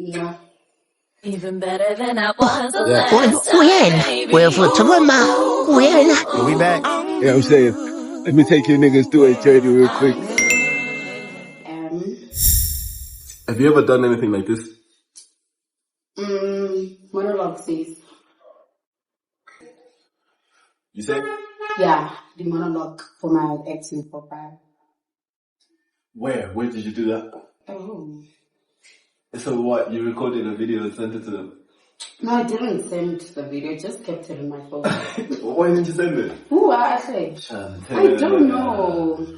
Yeah. Even better than I was the Yeah. last time, baby. We back. You know what I'm saying? Let me take you niggas through a journey real quick. Have you ever done anything like this? Monologue says. You say? Yeah, the monologue for my acting profile. Where? Where did you do that? Oh. So what? You recorded a video and sent it to them? No, I didn't send the video. I just kept it in my phone. Why didn't you send it? Who actually? Chantelle. I don't know.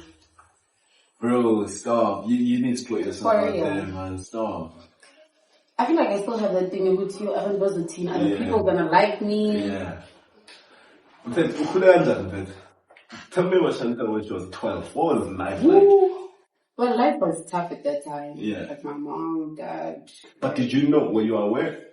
Bro, stop. You need to put yourself For out real. there, man. Stop. I feel like I still have that thing with you. I haven't was a teen. Other people gonna like me. Yeah. Tell me what Chantelle when she was 12. What was life like? Well, life was tough at that time. Yeah. Like my mom, dad. But did you know? Were you aware?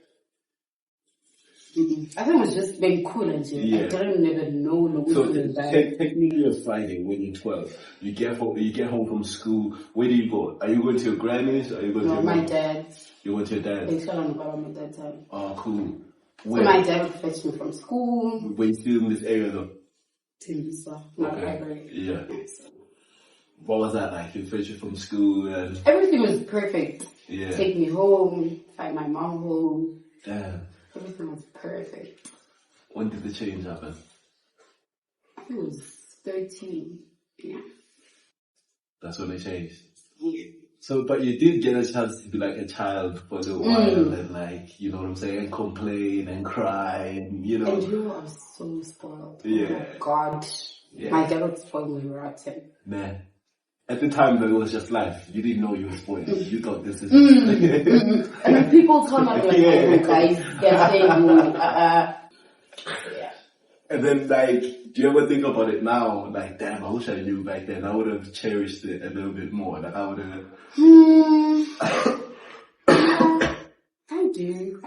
I think it was just being cool and shit. Yeah. I didn't even know. So technically, a Friday when you're 12, you get home from school. Where do you go? Are you going to your granny's? Or are you going to your my mom? dad's. You went to your dad's? They still on the bottom at that time. Oh, cool. Where? So my dad would fetch me from school. Were you still in this area though? Timbisa, not library. Yeah. What was that like? You fetch you from school and everything was perfect. Yeah. Take me home, find my mom home. Damn. Everything was perfect. When did the change happen? I think it was 13. Yeah. That's when it changed. Yeah. So, but you did get a chance to be like a child for a little while and like, you know what I'm saying, and complain and cry and, you know. And you know, I was so spoiled. Yeah. Oh my God. Yeah. My dad would spoil me rotten. Nah. At the time, though, it was just life. You didn't know you were spoiled. You thought this is... And when people told me, like, oh, guys, get yeah. And then, like, do you ever think about it now? Like, damn, I wish I knew back then. I would have cherished it a little bit more. Like, I would have... I do.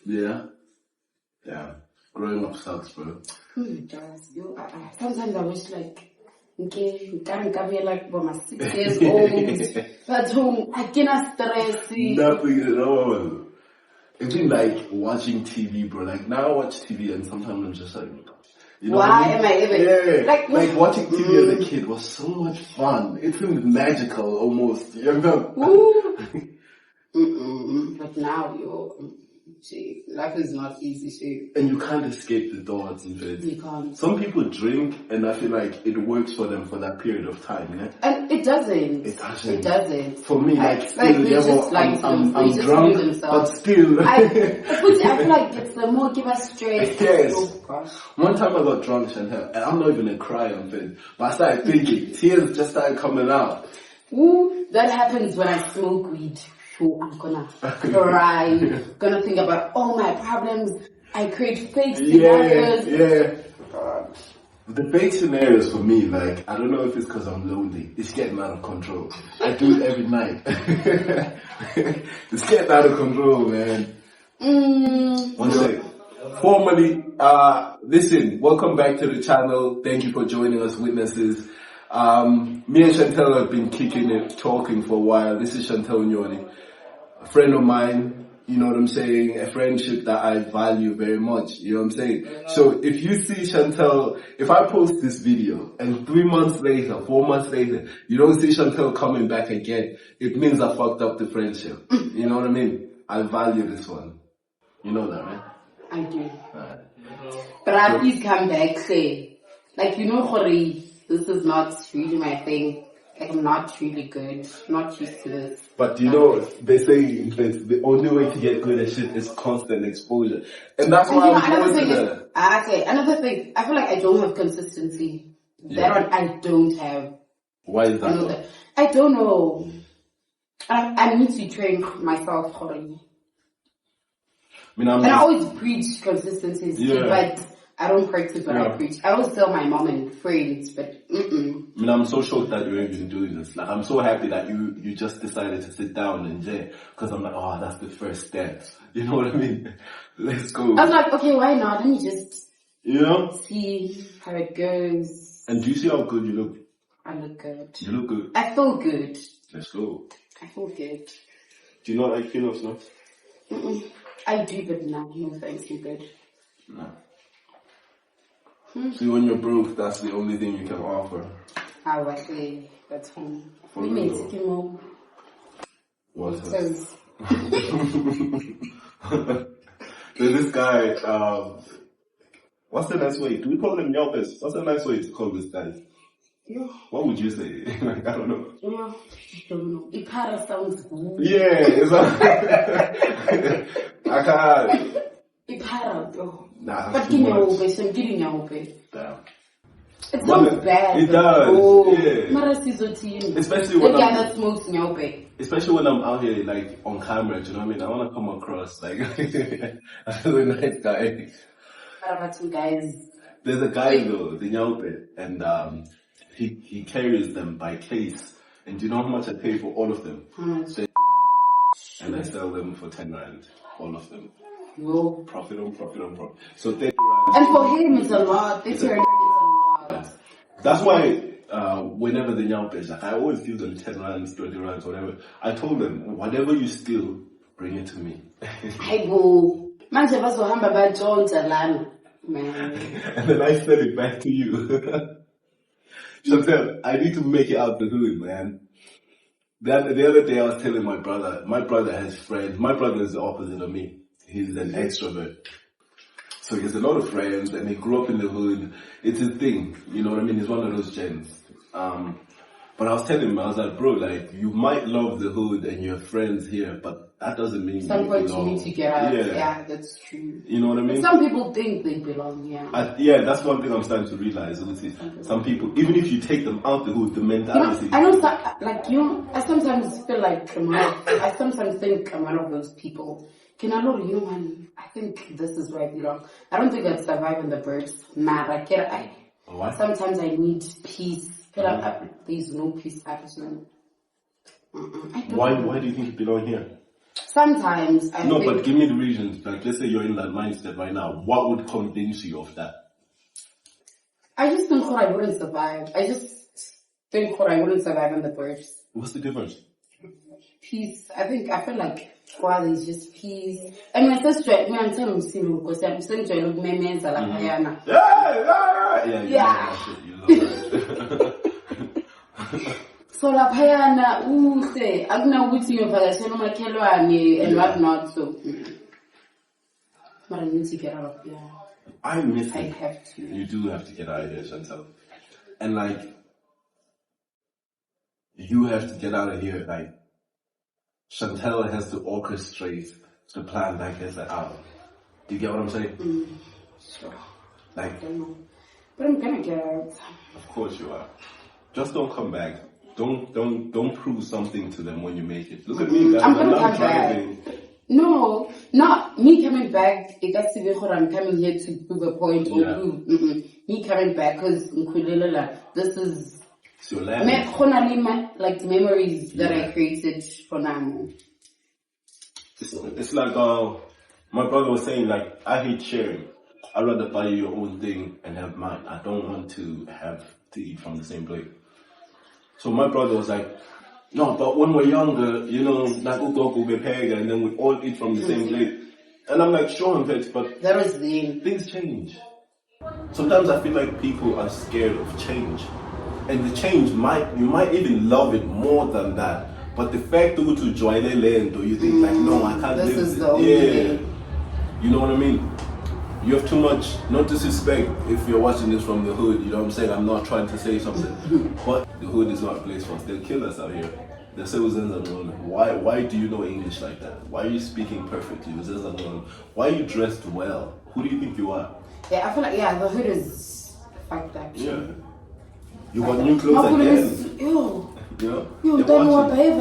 Yeah? Yeah. Growing up sucks, bro. It does. Sometimes I wish, like... Okay, can't come here like for my 6 years old. At home, I cannot stress. Nothing at all. It's been like watching TV, bro. Like now I watch TV and sometimes I'm just like, you know why am I even? Yeah. Like watching TV as a kid was so much fun. It seemed magical almost. You know? But now life is not easy. And you can't escape the thoughts and things. You can't. Some people drink and I feel like it works for them for that period of time, yeah? And it doesn't. It doesn't. For me, I'm drunk, but still. I feel like it's the more give us stress. Yes. Oh, gosh. One time I got drunk, Chantelle, and I'm not even a cry on things, but I started thinking, tears just started coming out. Ooh, that happens when I smoke weed. I'm gonna cry, gonna think about all my problems. I create fake scenarios. Yeah. The fake scenarios for me, like, I don't know if it's because I'm lonely. It's getting out of control. I do it every night. It's getting out of control, man. One second. Formally, listen, welcome back to the channel. Thank you for joining us, witnesses. Me and Chantelle have been kicking it, talking for a while. This is Chantelle Nyoni, a friend of mine, you know what I'm saying, a friendship that I value very much, you know what I'm saying. So if you see Chantelle, if I post this video and 3 months later, 4 months later, you don't see Chantelle coming back again, it means I fucked up the friendship. You know what I mean? I value this one. You know that, right? I do. But I please come back, say, like, you know, Hori, this is not really my thing. Like, I'm not really good. I'm not used to this. But you know, they say that the only way to get good at shit is constant exposure. And that's why I'm going to that. Okay, another thing. I feel like I don't have consistency. That one I don't have. Why is that? I don't know. I need to train myself, Hori. And I always preach consistency, but I don't practice what I preach. I always tell my mom and friends, but I mean, I'm so shocked that you're even doing this. Like, I'm so happy that you just decided to sit down and jay, because I'm like, oh, that's the first step. You know what I mean? Let's go. I was like, okay, why not? Let me just, see how it goes. And do you see how good you look? I look good. You look good. I feel good. Let's go. I feel good. Do you not like kilos, no? I do, but no thanks, you good. No. See, when you're broke, that's the only thing you can offer. I like it. That's home. For We real. made chicken more. What's that? Says, There's this guy, what's the nice way? Do we call them Yelpers? What's the nice way to call this guy? yeah. What would you say? Like, I don't know. Yeah. I don't know. Ipara sounds good. Yeah, it's like, I can't. Ipara, though. Nah, But that's give too me a much. hope. So give me a hope. Damn. It sounds bad. It does, Oh, yeah. Mara Sizotine. Especially when the guy I'm- that smokes nyope. Especially when I'm out here, like, on camera, do you know what I mean? I want to come across, like, as a nice guy. What about you guys? There's a guy, though, the Nyaupe, and he carries them by case. And do you know how much I pay for all of them? How much? And I sell them for 10 rand, all of them. Whoa. Profit on profit on profit. So 30 And rand. for him, it's a lot. This year, it's a lot. That's why whenever the Nyaupe, like, I always give them 10 rands, 20 rands, whatever. I told them, whatever you steal, bring it to me. I go. Manje bazohamba bajonta lana. Man. And then I sell it back to you. Chantelle, I need to make it out the hood, man. The other day I was telling my brother has friends. My brother is the opposite of me. He's an extrovert. So he has a lot of friends and he grew up in the hood. It's his thing, you know what I mean? He's one of those gents. But I was telling him, I was like, bro, like, you might love the hood and you have friends here, but that doesn't mean Some you point you belong. need to get out. Yeah. Yeah, that's true. You know what I mean? Some people think they belong, yeah. Yeah, that's one thing I'm starting to realize. Honestly. Some people, even if you take them out the hood, the mentality. I I sometimes feel like I sometimes think I'm one of those people. Can I know, man, I think this is where I belong. I don't think I'd survive in the birds. What? Sometimes I need peace. There's no peace actually. Why do you think you belong here? Sometimes I No, think but give me the reasons. Like, let's say you're in that mindset right now. What would convince you of that? I just think I wouldn't survive. I just think I wouldn't survive in the birds. What's the difference? Peace. I feel like while there's just peace. I mean, I'm telling you, because I'm saying to look memes like Ayana. Yeah. Yeah. You love that. So la Ayana, say I'm not with you, but I say no and whatnot. So, but I need to get out of here. I miss I it. have to. You do have to get out of here, Chantelle. And like, you have to get out of here. Like, Chantelle has to orchestrate the plan that gets her out. Do you get what I'm saying? Sure. Like, I don't know. But I'm gonna get out. of course you are. Just don't come back. Don't prove something to them when you make it. Look at me, guys. I'm gonna not come driving. back. No, not me coming back. It got to be I'm coming here to prove a point or Yeah. prove. Me coming back because this is It's your land. like memories that I created for now. It's like my brother was saying, like, I hate sharing. I'd rather buy you your own thing and have mine. I don't want to have to eat from the same plate. So my brother was like, no, but when we're younger, you know, like Ugogo Bepega, and then we all eat from the same plate. And I'm like, sure, in fact, but That was the aim. things change. Sometimes I feel like people are scared of change. And the change you might even love it more than that. But the fact that to join the land, or you think like, no, I can't This live is this. the only way. You know what I mean? You have too much, not disrespect if you're watching this from the hood, you know what I'm saying? I'm not trying to say something. But the hood is not a place for us. They'll kill us out here. They'll say, why do you know English like that? Why are you speaking perfectly? Why are you dressed well? Who do you think you are? Yeah, I feel like the hood is fucked up. Yeah. You got new clothes again. Yo, You know? don't They're know what watching.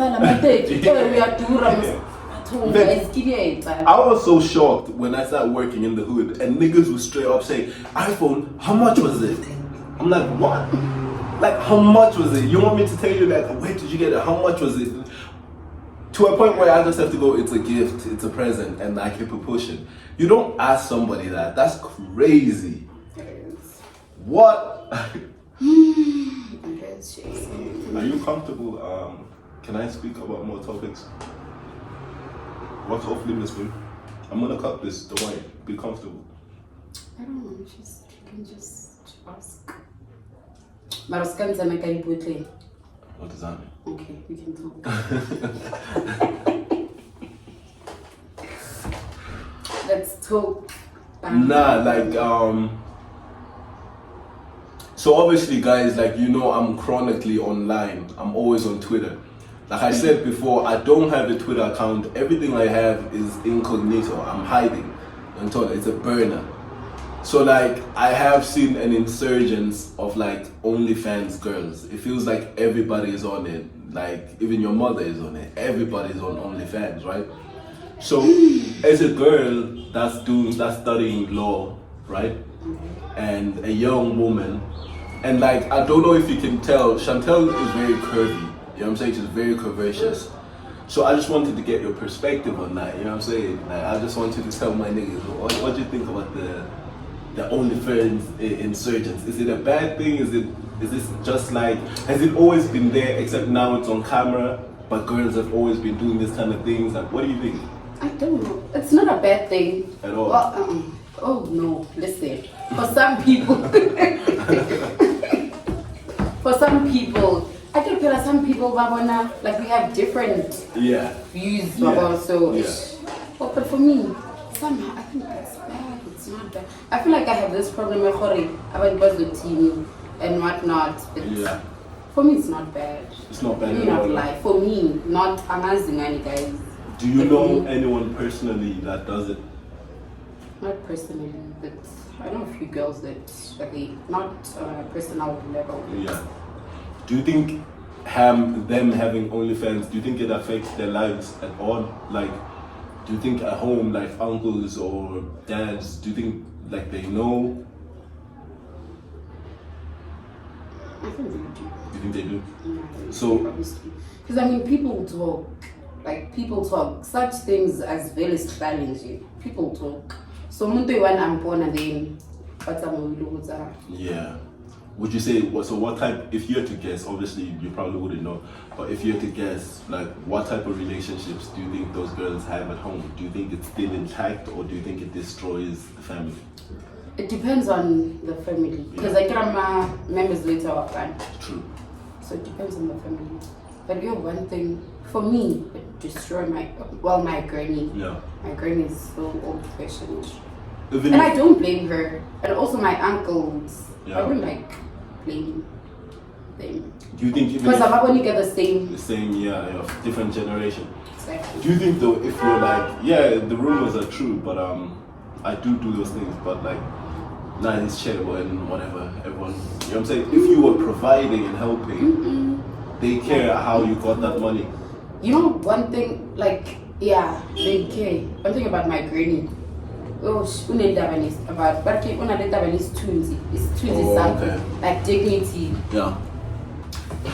I I was so shocked when I started working in the hood and niggas would straight up say, iPhone, how much was it? I'm like, what? Like, how much was it? You want me to tell you, like, where did you get it? How much was it? To a point where I just have to go, it's a gift, it's a present, and I keep it pushing. You don't ask somebody that. That's crazy. What? Are you comfortable? Can I speak about more topics? What's off limits for you? I'm gonna cut this. Don't worry. Be comfortable. I don't know. You can just ask. Maroskanza Makaributle. What does that mean? Okay, we can talk. Let's talk. Nah, like so obviously guys, like I'm chronically online. I'm always on Twitter. Like I said before, I don't have a Twitter account. Everything I have is incognito. I'm hiding until it's a burner. So like I have seen an insurgence of like OnlyFans girls. It feels like everybody is on it. Like even your mother is on it. Everybody's on OnlyFans, right? So as a girl that's studying law, right? And a young woman, and like I don't know if you can tell, Chantelle is very curvy. You know what I'm saying? She's very curvaceous. So I just wanted to get your perspective on that. You know what I'm saying? Like I just wanted to tell my niggas, what do you think about the OnlyFans insurgents? Is it a bad thing? Is this just like, has it always been there except now it's on camera, but girls have always been doing this kind of things? Like what do you think? I don't know. It's not a bad thing. At all? Well, oh no, listen. For some people, I can feel like some people, Babona, like we have different views about so. But for me, somehow I think it's bad. It's not bad. I feel like I have this problem with about team and whatnot. For me, it's not bad. It's not bad. Not like for me, not amazing, any guys. Do you know anyone personally that does it? Not personally, but I know a few girls that not on a personal level. Yeah. Do you think them having OnlyFans, do you think it affects their lives at all? Like, do you think at home, like uncles or dads, do you think like they know? I think they do. You think they do? Yeah, so, obviously. Because I mean, people talk. Such things as very challenging. People talk. So, I'm born and then, yeah. Would you say, so what type, if you had to guess, obviously you probably wouldn't know, but if you had to guess, like what type of relationships do you think those girls have at home? Do you think it's still intact or do you think it destroys the family? It depends on the family. Because I get my members later of that. True. So it depends on the family. But one thing, for me, it destroyed my granny. Yeah. My granny is so old-fashioned. And I don't blame her. And also my uncles. Yeah. I wouldn't blame them. Do you think because I'm only get the same, different generation? Exactly. Do you think though, if you're like, the rumors are true, but I do those things, but like, nah, it's charitable and whatever, everyone, you know what I'm saying? If you were providing and helping, they care how you got that money. You know, one thing, they care. One thing about my granny. Oh, about but is twins. It's twins, okay. Like dignity. Yeah.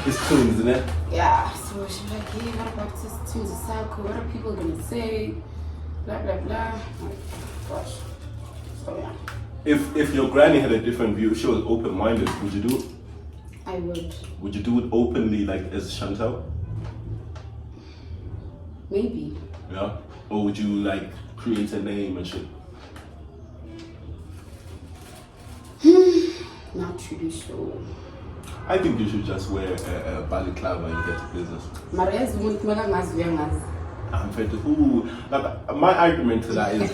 It's twins, isn't it? Yeah. So she's like, hey, what about this twins? What are people gonna say? Blah blah blah. Oh, gosh. So yeah. If your granny had a different view, she was open-minded, would you do it? I would. Would you do it openly, like as Chantelle? Maybe. Yeah. Or would you like create a name and shit? Not really sure. I think you should just wear a balaclava and get to business. I'm afraid to my argument to that is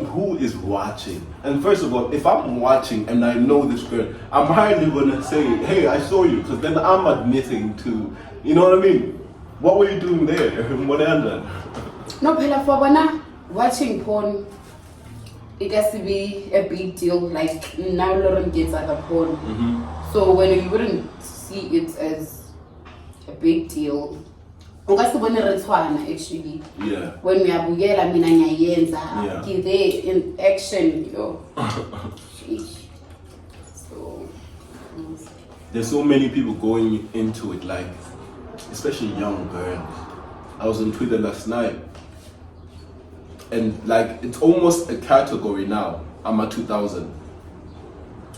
who is watching? And first of all, if I'm watching and I know this girl, I'm hardly gonna say, hey, I saw you, because then I'm admitting to, you know what I mean? What were you doing there? What happened? No, Pela Fabana, watching porn, it has to be a big deal. Like now Lauren gets at a porn. So when you wouldn't see it as a big deal. Actually, when we are bugela mina nyayenza give in action, So there's so many people going into it, like especially young girls. I was on Twitter last night, and like it's almost a category now. I'm at 2000.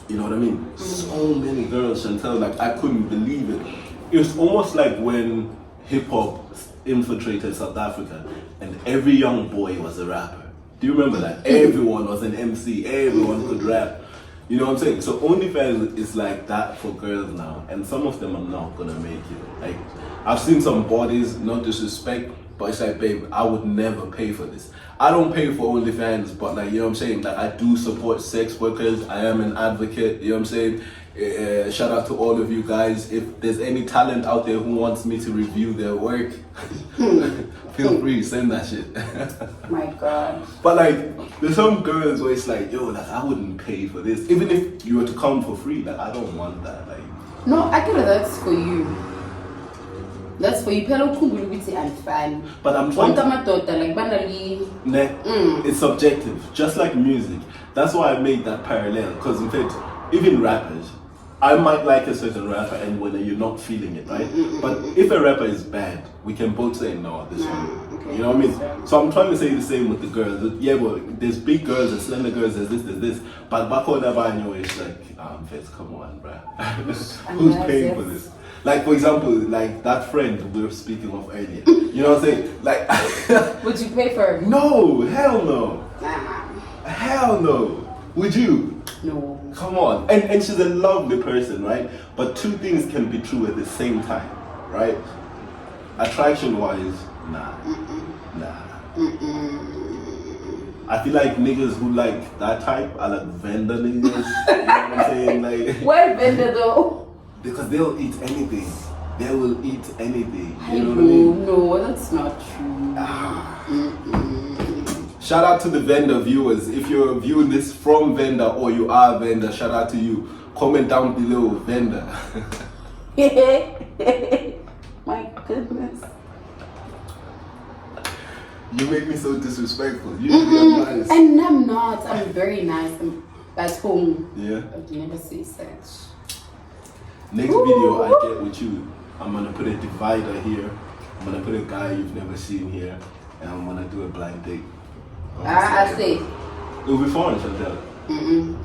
You know what I mean? So many girls, Chantelle, like I couldn't believe it. It was almost like when hip hop infiltrated South Africa, and every young boy was a rapper. Do you remember that? Everyone was an MC. Everyone could rap. You know what I'm saying? So OnlyFans is like that for girls now, and some of them are not gonna make it. Like, I've seen some bodies, not disrespect, but it's like, babe, I would never pay for this. I don't pay for OnlyFans, but like, you know what I'm saying? Like, I do support sex workers. I am an advocate. You know what I'm saying? Shout out to all of you guys. If there's any talent out there who wants me to review their work, feel free, send that shit. My God. But like, there's some girls where it's like, yo, like, I wouldn't pay for this. Even if you were to come for free, like, I don't want that. Like, no, I get it, that's for you. That's for you. Pero kumbulubithi and fan. But I'm trying to... like banally. It's subjective, just like music. That's why I made that parallel. Because in fact, even rappers, I might like a certain rapper, and when you're not feeling it, right? But if a rapper is bad, we can both say no, this one. Okay. You know what I mean? So I'm trying to say the same with the girls. Yeah, well, there's big girls, there's slender girls, there's this. But back on that banyo, it's like, Fez, come on, bruh. Who's paying for this? Like, for example, like that friend we were speaking of earlier. You know what I'm saying? Like, would you pay for it? No, hell no. Nah. Hell no. Would you? No. Come on. And she's a lovely person, right? But two things can be true at the same time, right? Attraction wise, nah. I feel like niggas who like that type are like vendor niggas. You know what I'm saying? Like, why vendor though? Because they'll eat anything. They will eat anything. You know what I mean? No, that's not true. Shout out to the vendor viewers. If you're viewing this from vendor or you are a vendor, shout out to you. Comment down below, vendor. My goodness. You make me so disrespectful. Usually I'm nice. And I'm not. I'm very nice. I'm at home. Yeah. I'd never say such. Next video I get with you, I'm gonna put a divider here. I'm gonna put a guy you've never seen here, and I'm gonna do a blind date. I see. It'll be fun, Chantelle.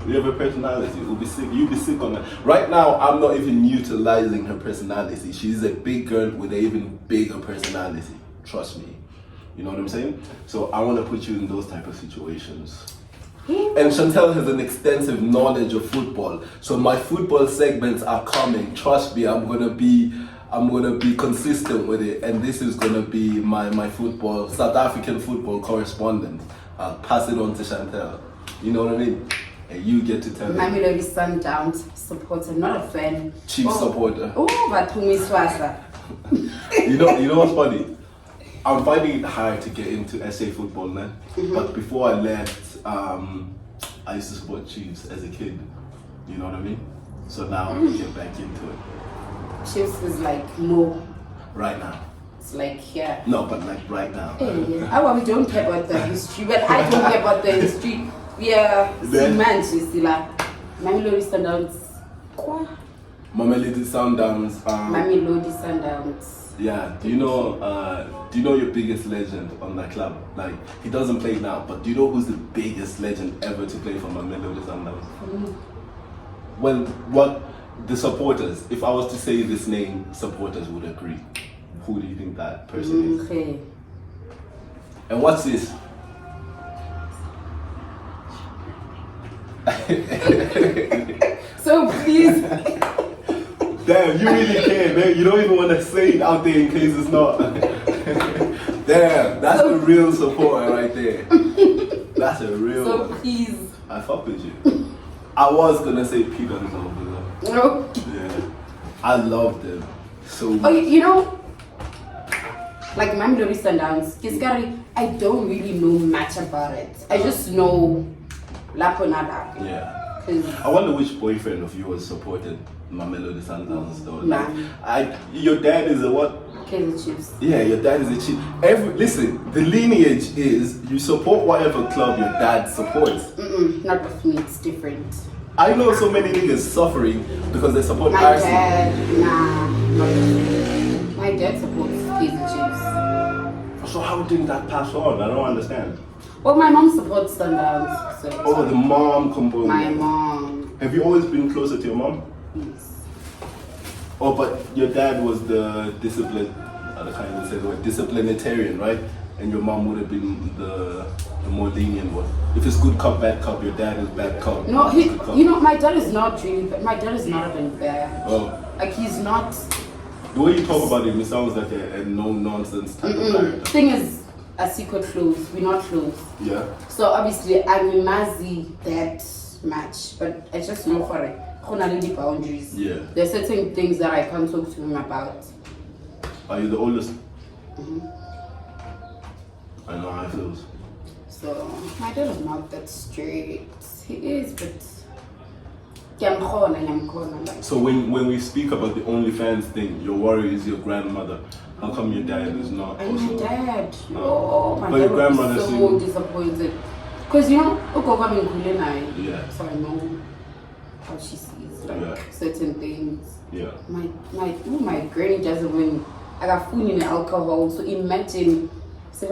You have a personality. It'll be sick. You'll be sick on that. Right now, I'm not even utilizing her personality. She's a big girl with an even bigger personality. Trust me. You know what I'm saying? So I want to put you in those type of situations. And Chantelle has an extensive knowledge of football. So my football segments are coming. Trust me, I'm gonna be consistent with it, and this is gonna be my football, South African football correspondent. I'll pass it on to Chantelle. You know what I mean? And you get to tell I'm a Sundowns supporter, not a fan. Chief supporter. Oh, but who is Swasa? You know what's funny? I'm finding it hard to get into SA football now. But before I left, I used to support Chiefs as a kid. You know what I mean? So now I'm gonna get back into it. Chiefs is like more. Right now. It's like, yeah. No, but like right now. We don't care about the history, but I don't care about the history. We are Manchester. Mamelodi Sundowns. Mamelodi Sundowns. Mamelodi Sundowns. Yeah. Do you know your biggest legend on that club? Like, he doesn't play now, but do you know who's the biggest legend ever to play for Mamelodi Sundowns? Well, what the supporters? If I was to say this name, supporters would agree. Who do you think that person is? Okay. And what's this? So please. Damn, you really care, man. You don't even want to say it out there in case it's not. Damn, that's a real supporter right there. That's a real So one. please. I fuck with you. I was gonna say Peter and over there. No. Yeah. I love them so much. Oh, you know, like Mamelodi Sundowns, Kiskari, I don't really know much about it. I just know Laponada. Yeah. I wonder which boyfriend of yours supported Mamelodi Sundowns though. Like, your dad is a what? Kaizer Chiefs. Yeah, your dad is a chief. Listen, the lineage is you support whatever club your dad supports. Not with me, it's different. I know so many niggas suffering because they support My Arsenal. dad, not with me. My dad supports Kaizer Chiefs. So how didn't that pass on? I don't understand. Well, my mom supports Sundowns. So Oh, the mom component. my mom. Have you always been closer to your mom? Yes. Oh, but your dad was the disciplined. grandmother kind of said, or disciplinarian, right? And your mom would have been the more lenient one. If it's good cop, bad cop, your dad is bad cop. No, my dad is not really bad. My dad is not even bad. Oh. Like, he's not... The way you talk about him, it sounds like a no-nonsense type of character. Thing is, a secret close. We're not close. Yeah. So, obviously, I'm Mazi that much. But I just know for it. Boundaries. Yeah. There's certain things that I can't talk to him about. Are you the oldest? I know how it feels. So, my dad is not that straight. He is, but... So when we speak about the OnlyFans thing, your worry is your grandmother. How come your dad is not? And my dad. Oh, my but dad your grandmother was so disappointed. Because, you know, yeah. So I know how she sees certain things. Yeah. My granny doesn't win. I got food in alcohol, so imagine. But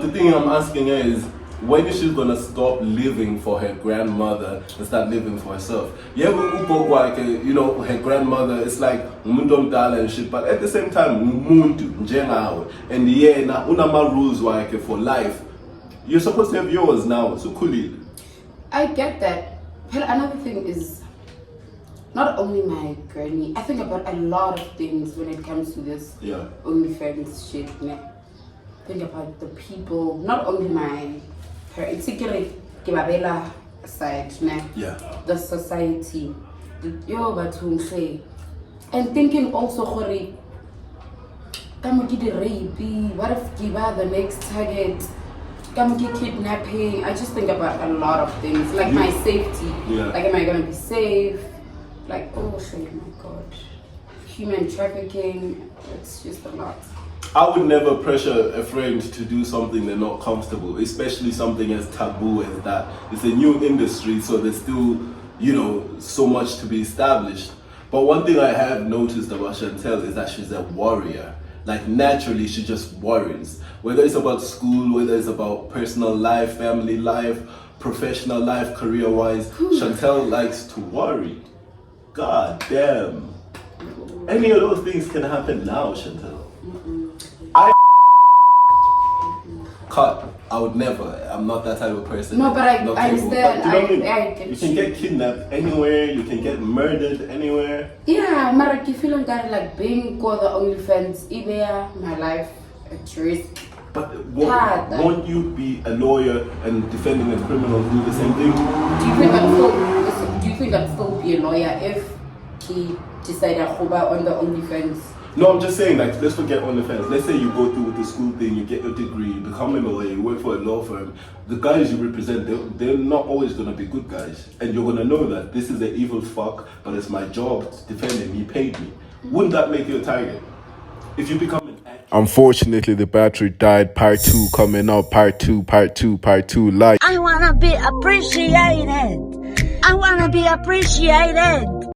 the thing I'm asking her is, when is she gonna stop living for her grandmother and start living for herself? Yeah, you know, her grandmother is like and shit, but at the same time, and yeah, na unama rules for life. You're supposed to have yours now. So cool. I get that. But another thing is, not only my granny, I think about a lot of things when it comes to this OnlyFans shit. Think about the people, not only my parents, particularly side, the society, and thinking also, what if Giba the next target? Kidnapping. I just think about a lot of things, like my safety. Like, am I gonna be safe? Like, oh shit, my god, human trafficking. It's just a lot. I would never pressure a friend to do something they're not comfortable, especially something as taboo as that. It's a new industry, so there's still, you know, so much to be established. But one thing I have noticed about Chantelle is that she's a warrior. Like, naturally, she just worries. Whether it's about school, whether it's about personal life, family life, professional life, career-wise, Chantelle likes to worry. God damn. Any of those things can happen now, Chantelle. I would never. I'm not that type of person. No, but I understand. But you know what I mean? You can get kidnapped anywhere. You can get murdered anywhere. Yeah, but I feel like being called the OnlyFans, even my life at risk. But won't you be a lawyer and defending a criminal do the same thing? Do you think I'd still be a lawyer if he decided to on the OnlyFans? No, I'm just saying, like, let's forget OnlyFans. Let's say you go through with the school thing, you get your degree, you become a lawyer, you work for a law firm. The guys you represent, they're not always going to be good guys. And you're going to know that this is an evil fuck, but it's my job to defend him. He paid me. Wouldn't that make you a target? If you become an actor. Unfortunately, the battery died. Part 2 coming up. Part 2. Like. I wanna be appreciated. I wanna be appreciated.